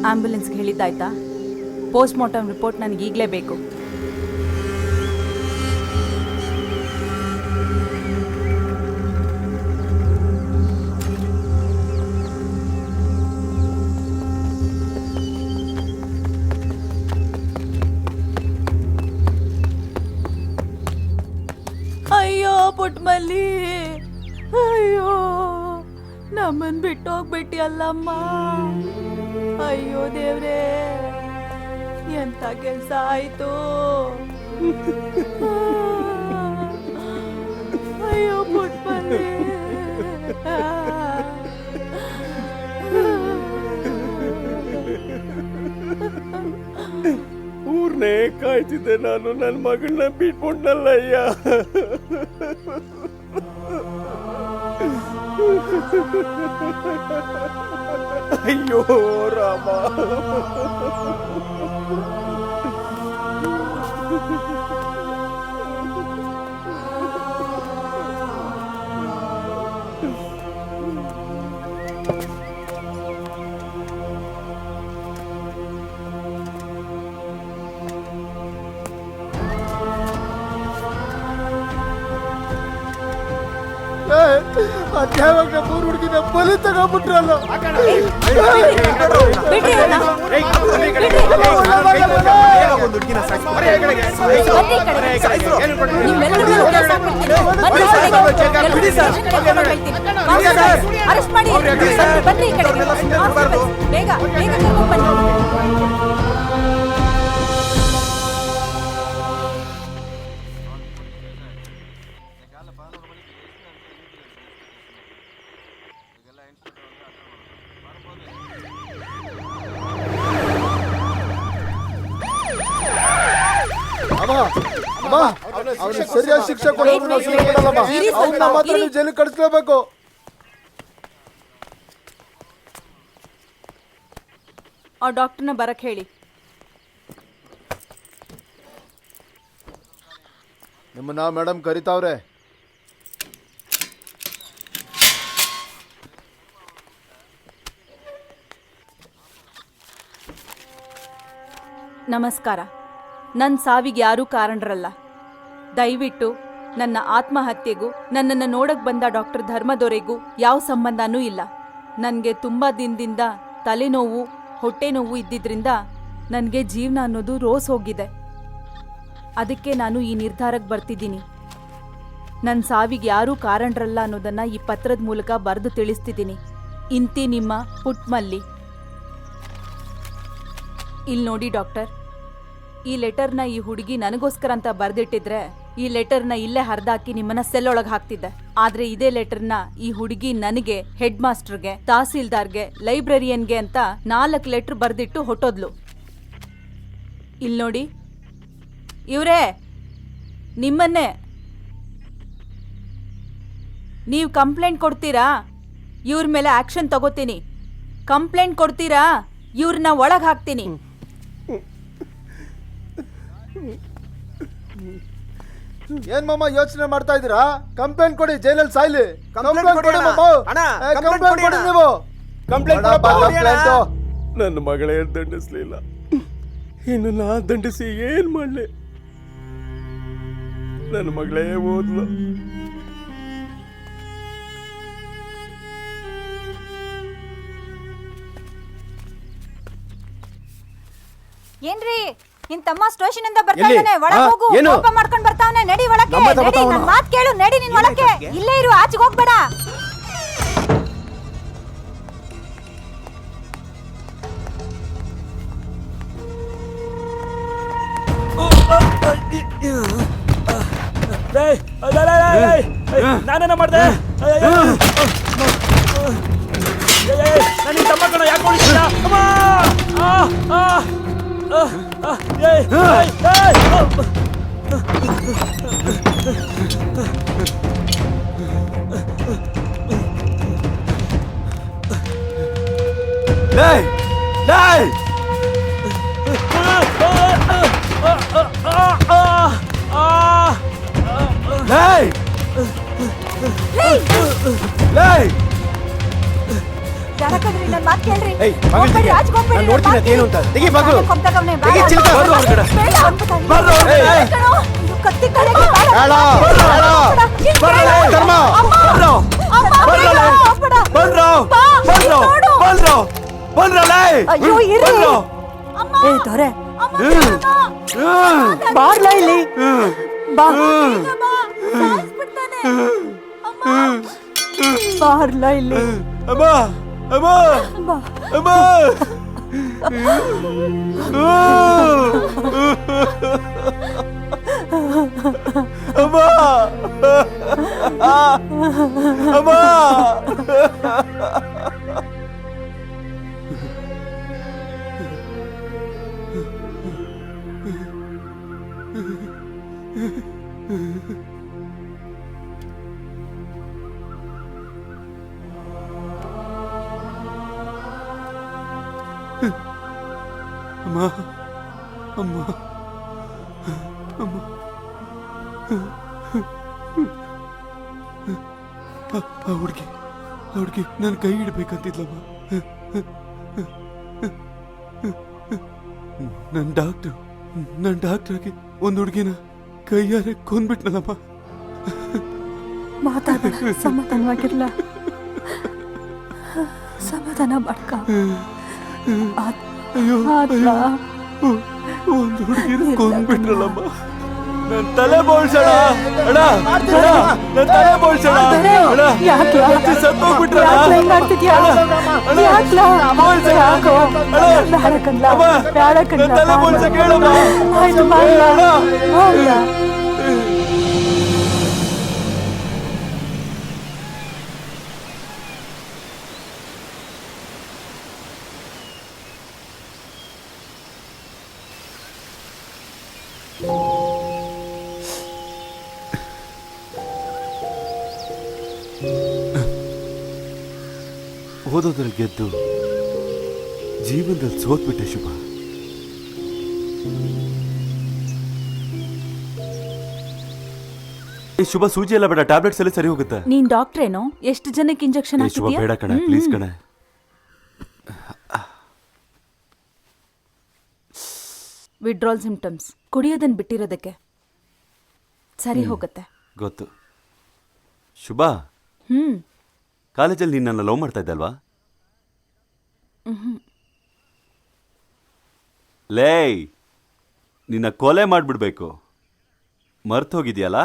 ಆಂಬ್ಯುಲೆನ್ಸ್ಗೆ ಹೇಳಿದ್ದಾಯ್ತಾ? Post mortem report ನನಗೆ ಈಗಲೇ ಬೇಕು. ಅಯ್ಯೋ ಪುಟ್ಮಲ್ಲಿ, ಅಯ್ಯೋ ನಮ್ಮನ್ ಬಿಟ್ಟು ಹೋಗ್ಬಿಟ್ಟಿ ಅಲ್ಲಮ್ಮ. ಅಯ್ಯೋ ದೇವ್ರೇ, ಎಂತ ಕೆಲ್ಸ ಆಯ್ತು. ಅಯ್ಯೋ ಪುಟ್ಮಲ್ಲಿ. ಊರ್ನೇ ಕಾಯ್ತಿದ್ದೆ ನಾನು, ನನ್ನ ಮಗಳನ್ನ ಬಿಟ್ಕೊಂಡಲ್ಲ ಅಯ್ಯ. ಅಯ್ಯೋ ರಾಮ. ಅಧ್ಯಾವಾಗ 3 ಹುಡುಗಿನ ಬಲಿ ತಗೊಂಡ್ಬಿಟ್ರಲ್ಲ. ಅರೆಸ್ಟ್ ಮಾಡಿ ಬನ್ನಿ ಈ ಕಡೆ. ಬೇಗ ಬೇಗ ಕರ್ಕೊಂಡು ಬನ್ನಿ. ಸರಿಯಾದ ಶಿಕ್ಷೆ ಕೊಡೋದು ಜೈಲಿಗೆ ಕಳಿಸ್ಲೇಬೇಕು. ಆ ಡಾಕ್ಟರ್ನ ಬರಕ್ ಹೇಳಿ. ನಿಮ್ಮನ್ನ ಮೇಡಮ್ ಕರಿತಾವ್ರೆ. ನಮಸ್ಕಾರ. ನನ್ನ ಸಾವಿಗೆ ಯಾರೂ ಕಾರಣರಲ್ಲ. ದಯವಿಟ್ಟು ನನ್ನ ಆತ್ಮಹತ್ಯೆಗೂ ನನ್ನನ್ನು ನೋಡಕ್ ಬಂದ ಡಾಕ್ಟರ್ ಧರ್ಮದೊರೆಗೂ ಯಾವ ಸಂಬಂಧನೂ ಇಲ್ಲ. ನನಗೆ ತುಂಬ ದಿನದಿಂದ ತಲೆನೋವು, ಹೊಟ್ಟೆ ನೋವು ಇದ್ದಿದ್ರಿಂದ ನನಗೆ ಜೀವನ ಅನ್ನೋದು ರೋಸ್ ಹೋಗಿದೆ. ಅದಕ್ಕೆ ನಾನು ಈ ನಿರ್ಧಾರಕ್ಕೆ ಬರ್ತಿದ್ದೀನಿ. ನನ್ನ ಸಾವಿಗೆ ಯಾರೂ ಕಾರಣರಲ್ಲ ಅನ್ನೋದನ್ನು ಈ ಪತ್ರದ ಮೂಲಕ ಬರೆದು ತಿಳಿಸ್ತಿದ್ದೀನಿ. ಇಂತಿ ನಿಮ್ಮ ಪುಟ್ಮಲ್ಲಿ. ಇಲ್ಲಿ ನೋಡಿ ಡಾಕ್ಟರ್, ಈ ಲೆಟರ್ನ ಈ ಹುಡುಗಿ ನನಗೋಸ್ಕರ ಅಂತ ಬರೆದಿಟ್ಟಿದ್ರೆ ಈ ಲೆಟರ್ನ ಇಲ್ಲೇ ಹರಿದಾಕಿ ನಿಮ್ಮನ್ನ ಸೆಲ್ ಒಳಗೆ ಹಾಕ್ತಿದ್ದೆ. ಆದ್ರೆ ಇದೇ ಲೆಟರ್ನ ಈ ಹುಡುಗಿ ನನಗೆ, ಹೆಡ್ ಮಾಸ್ಟರ್ಗೆ, ತಹಸೀಲ್ದಾರ್ಗೆ, ಲೈಬ್ರರಿಯನ್ಗೆ ಅಂತ 4 ಲೆಟರ್ ಬರೆದಿಟ್ಟು ಹೊಟ್ಟೋದ್ಲು. ಇಲ್ಲಿ ನೋಡಿ ಇವ್ರೇ, ನಿಮ್ಮನ್ನೇ. ನೀವು ಕಂಪ್ಲೇಂಟ್ ಕೊಡ್ತೀರಾ? ಇವ್ರ ಮೇಲೆ ಆಕ್ಷನ್ ತಗೋತೀನಿ. ಕಂಪ್ಲೇಂಟ್ ಕೊಡ್ತೀರಾ? ಇವ್ರನ್ನ ಒಳಗೆ ಹಾಕ್ತೀನಿ. ಏನ್ ಮಾಮ ಯೋಚನೆ ಮಾಡ್ತಾ ಇದೀರಾ? ಕಂಪ್ಲೇಂಟ್ ಕೊಡಿ, ಜೈಲಲ್ಲಿ ಸಾಯ್ಲಿ. ಕಂಪ್ಲೇಂಟ್ ಕೊಡಿ ಮಾಮ. ಕಂಪ್ಲೇಂಟ್ ಕೊಡಿ ನೀವು. ಕಂಪ್ಲೇಂಟ್. ನನ್ನ ಮಗಳೇ ದಂಡಿಸ್ಲಿಲ್ಲ, ಇನ್ನು ನಾ ದಂಡಿಸಿ ಏನ್ ಮಾಡ್ಲಿ? ನನ್ನ ಮಗಳೇ ಓದ್ಲು. ಏನ್ರಿ ನಿನ್ ತಮ್ಮ ಸ್ಟೇಷನ್ ಇಂದ ಬರ್ತಾ ಇದ್ದಾನೆ. ಒಳಗೆ ಹೋಗು. ಕೋಪ ಮಾಡ್ಕೊಂಡು ಬರ್ತಾವನೆ. ನಡಿ ಒಳಕ್ಕೆ. ನಡಿ, ನನ್ನ ಮಾತು ಕೇಳು. ನಡಿ ನಿನ್ ಒಳಕ್ಕೆ. ಇಲ್ಲೇ ಇರು, ಆಚೆಗೆ ಹೋಗ್ಬೇಡ. ನಾನೇನ ಮಾಡ್ದೆ? ನನ್ನ ತಮ್ಮ ಕಣ ಯಾಕೆ ಹೊಡಿತೀರಾ? ಬೇಡ ಕಣ್ರಿ, ನನ್ ಮಾತ್ ಕೇಳ್ರಿ. ಏಯ್, ಮಗಳ್ ಹೋಗ್ಬೇಡಿ, ತೆಗಿ. ಆಚೆಗ್ ಹೋಗ್ಬೇಡಿ, ನಾನ್ ನನ್ ನೋಡ್ತೀನಿ ಮಾತ್ ಅದೇನು ಅಂತ. ಕೇಳ್ರಿ. ತೆಗಿ ಮಗಳು. ನಾನ್ ಕೊಂಬ್ತಗವ್ನೆ, ಬೇಡ. ತೆಗಿ ಚಿಲ್ಕ. ಬೇಡ, ಬರ್ರು ಹೊರ್ಗಡೆ. ಬೇಡ ಅನ್ಬಿಟ್ಟ. ಬರ್ರು ಹೊರ್ಗಡೆ. ಬೇಡ ಕಣೋ, ಇದು ಕತ್ತಿ ಕಡೆಗೆ ಬೇಡ. ಬೇಡ, ಬೇಡ, ಬೇಡ. ಬೇಡ. ಬರ್ರಲೇ, ಧರ್ಮ. ಅಮ್ಮ, ಬರ್ರೋ. ಅಮ್ಮ, ಬರ್ರಲೇ. ಬೇಡ. ಬಂದ್ರೋ ಬಾ, ಬಂದ್ರೋ ನೋಡು. ಬಂದ್ರೋ ಬಂದ್ರಲೇ ಅಯ್ಯೋ, ಇರ್ರಿ. ಬಂದ್ರೋ. ಏ ದೊರೆ, ಹ್ಮ್. ಬಾರ್ಲಾ ಇಲ್ಲಿ. ಬಾ. ಬಾರ್ಲಾ ಇಲ್ಲಿ. ಅಮ್ಮ ಅಮ್ಮ ಬಾ. ಅಮ್ಮ ಅಮ್ಮ ಅಮ್ಮ ಅಮ್ಮ ಅಮ್ಮ ಅಮ್ಮ ಆ ಹುಡುಗಿ ನನ್ನ ಕೈ ಹಿಡ್ಬೇಕಂತಿದ್ಲಮ್ಮ. ನನ್ನ ಡಾಕ್ಟ್ರಾಗಿ ಒಂದು ಹುಡುಗಿನ ಕೈಯಾರೆ ಕೊಂದ್ಬಿಟ್ನಲ್ಲಮ್ಮ. ಮಾತಾಡ, ಸಮಾಧಾನವಾಗಿರ್ಲ, ಸಮಾಧಾನ ಮಾಡ್ಕ. ಅಯ್ಯೋ ಆತ್ಲ. ಒಂದು ಹುಡುಗಿನ ಕೊಂದ್ಬಿಟ್ರಲ್ಲಮ್ಮ. ನನ್ನ ತಲೆ ಬೋಳ್ಸೋಣ ಅಣ್ಣ, ನನ್ನ ತಲೆ ಬೋಳ್ಸೋಣ ಅಣ್ಣ. ಯಾಕ್ಲ? ಮತ್ತೆ ಸತ್ತೋಗ್ಬಿಟ್ರಲ್ಲ. ಯಾಕ್ಲ ಹಿಂಗ್ ಆಡ್ತಿದ್ಯಾ? ಅಣ್ಣ, ಯಾಕ್ಲ? ಬೋಳ್ಸೋಣ. ಯಾಕೋ? ಅಣ್ಣ, ಬೇಡ ಕಣ್ಲ, ಅಮ್ಮ, ಬೇಡ ಕಣ್ಲ, ನನ್ನ ತಲೆ ಬೋಳ್ಸಕ್ಕೆ ಹೇಳಮ್ಮ. ಆಯ್ತು, ಮಾಡ್ಲ, ಅಣ್ಣ. ಮಾಡ್ಲ. ಓದೋದ್ರಲ್ಲಿ ಗೆದ್ದು ಜೀವನದಲ್ಲಿ ಸೋತ್ಬಿಟ್ಟೆ ಶುಭ. ಶುಭ, ಸೂಜಿ ಎಲ್ಲ ಬೇಡ, ಟ್ಯಾಬ್ಲೆಟ್ಸ್ ಎಲ್ಲ ಸರಿ ಹೋಗುತ್ತೆ. ನೀನ್ ಡಾಕ್ಟ್ರೇನೋ? ಎಷ್ಟು ಜನಕ್ಕೆ ಇಂಜೆಕ್ಷನ್ ಶುಭ ಬೇಡ ಕಣೆ, ಪ್ಲೀಸ್ ಕಣೆ. Withdrawal symptoms. ಕುಡಿಯೋದನ್ನ ಬಿಟ್ಟಿರೋದಕ್ಕೆ ಸರಿ ಹೋಗುತ್ತೆ. ಗೊತ್ತು. ಶುಭ, ಹ್ಮ್ ಕಾಲೇಜಲ್ಲಿ ನೀನು ನನ್ನ ಲವ್ ಮಾಡ್ತಾ ಇದ್ದಲ್ವಾ? ಲೇಯ್, ನಿನ್ನ ಕೊಲೆ ಮಾಡ್ಬಿಡ್ಬೇಕು. ಮರ್ತೋಗಿದ್ಯಲ್ಲ?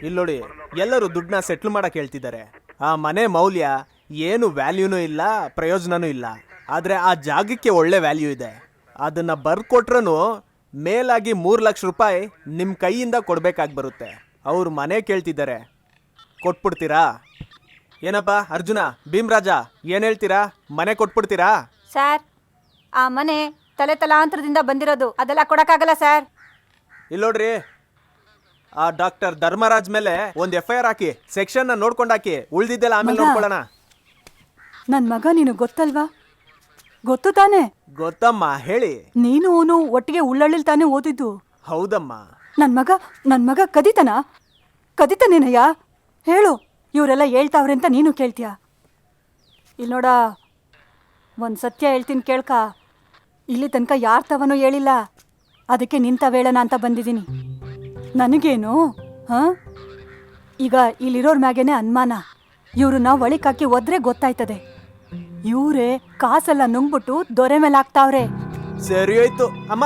ಇಲ್ಲೋಡಿ, ಎಲ್ಲರೂ ದುಡ್ಡನ್ನ ಸೆಟ್ಲ್ ಮಾಡಕ್ ಹೇಳ್ತಿದ್ದಾರೆ. ಆ ಮನೆ ಮೌಲ್ಯ ಏನು ವ್ಯಾಲ್ಯೂನೂ ಇಲ್ಲ, ಪ್ರಯೋಜನನೂ ಇಲ್ಲ. ಆದ್ರೆ ಆ ಜಾಗಕ್ಕೆ ಒಳ್ಳೆ ವ್ಯಾಲ್ಯೂ ಇದೆ. ಅದನ್ನ ಬರ್ಕೊಟ್ರೂ ಮೇಲಾಗಿ 3 ಲಕ್ಷ ರೂಪಾಯಿ ನಿಮ್ಮ ಕೈಯಿಂದ ಕೊಡ್ಬೇಕಾಗಿ ಬರುತ್ತೆ. ಅವ್ರು ಮನೆ ಕೇಳ್ತಿದ್ದಾರೆ, ಕೊಟ್ಬಿಡ್ತೀರಾ? ಏನಪ್ಪ ಅರ್ಜುನ, ಭೀಮ್ರಾಜ, ಏನ್ ಹೇಳ್ತೀರಾ? ಮನೆ ಕೊಟ್ಬಿಡ್ತೀರಾ? ಸರ್, ಆ ಮನೆ ತಲೆ ತಲಾಂತರದಿಂದ ಬಂದಿರೋದು, ಅದೆಲ್ಲ ಕೊಡಕ್ಕಾಗಲ್ಲ ಸರ್. ಇಲ್ಲೋಡ್ರಿ, ಆ ಡಾಕ್ಟರ್ ಧರ್ಮರಾಜ್ ಮೇಲೆ ಒಂದು FIR ಹಾಕಿ, ಸೆಕ್ಷನ್ ನೋಡ್ಕೊಂಡು ಹಾಕಿ, ಉಳ್ದಿದ್ದೆಲ್ಲ ಆಮೇಲೆ ಮಗ. ನೋಡ್ಕೊಳ್ಳೋಣ. ನನ್ ಮಗ ನೀನು ಗೊತ್ತಲ್ವಾ? ಗೊತ್ತು ತಾನೆ? ಗೊತ್ತಮ್ಮ, ಹೇಳಿ. ನೀನು ಅವನು ಒಟ್ಟಿಗೆ ಉಳ್ಳಳ್ಳಿಲ್ ತಾನೇ ಓದಿದ್ದು. ಹೌದಮ್ಮ. ನನ್ ಮಗ ಕದಿತಾನೇನಯ್ಯ? ಹೇಳು. ಇವರೆಲ್ಲ ಹೇಳ್ತಾವ್ರೆ ಅಂತ ನೀನು ಕೇಳ್ತೀಯ? ಇಲ್ಲಿ ನೋಡ, ಒಂದು ಸತ್ಯ ಹೇಳ್ತೀನಿ ಕೇಳ್ಕ. ಇಲ್ಲಿ ತನಕ ಯಾರ ತವನೂ ಹೇಳಿಲ್ಲ, ಅದಕ್ಕೆ ನಿಂತವೇಳನ ಅಂತ ಬಂದಿದ್ದೀನಿ. ನನಗೇನು ಈಗ ಇಲ್ಲಿರೋರ್ ಮ್ಯಾಗೇನೆ ಅನುಮಾನ. ಇವ್ರನ್ನ ಒಳಿಕಾಕಿ ಒದ್ರೆ ಗೊತ್ತಾಯ್ತದೆ. ಇವರೇ ಕಾಸೆಲ್ಲ ನುಂಗ್ಬಿಟ್ಟು ದೊರೆ ಮೇಲೆ ಹಾಕ್ತಾವ್ರೆ. ಸರಿ ಹೋಯ್ತು ಅಮ್ಮ,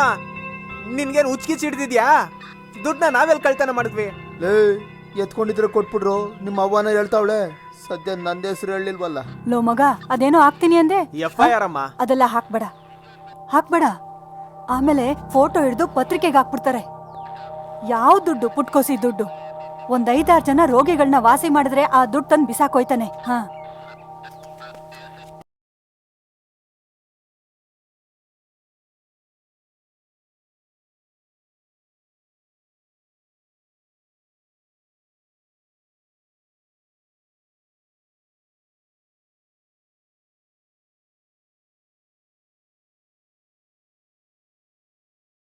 ನಿನ್ಗೇನು ಉಚ್ಕಿ ಚಿಡ್ದಿದ್ಯಾ? ದುಡ್ಡನ್ನ ನಾವೆಲ್ಲಿ ಕಳ್ತನ ಮಾಡಿದ್ವಿ? ಲೇ, ಎತ್ಕೊಂಡಿದ್ರೆ ಕೊಟ್ಬಿಡ್ರು. ನಿಮ್ಮ ಅವ್ವನ ಹೇಳ್ತಾವಳೆ. ಸದ್ಯ ನಂದ ಹೆಸರು ಹೇಳಿಲ್ವಲ್ಲ. ಲೋ ಮಗ, ಅದೇನೋ ಹಾಕ್ತೀನಿ ಅಂದೆ. FIR ಅಮ್ಮ. ಅದೆಲ್ಲ ಹಾಕ್ಬೇಡ. ಆಮೇಲೆ ಫೋಟೋ ಹಿಡಿದು ಪತ್ರಿಕೆಗೆ ಹಾಕ್ಬಿಡ್ತಾರೆ. ಯಾವ ದುಡ್ಡು? ಪುಟ್ಕೋಸಿ ದುಡ್ಡು. 1-5-6 ಜನ ರೋಗಿಗಳನ್ನ ವಾಸಿ ಮಾಡಿದ್ರೆ ಆ ದುಡ್ಡು ತಂದು ಬಿಸಾಕೋಯ್ತಾನೆ.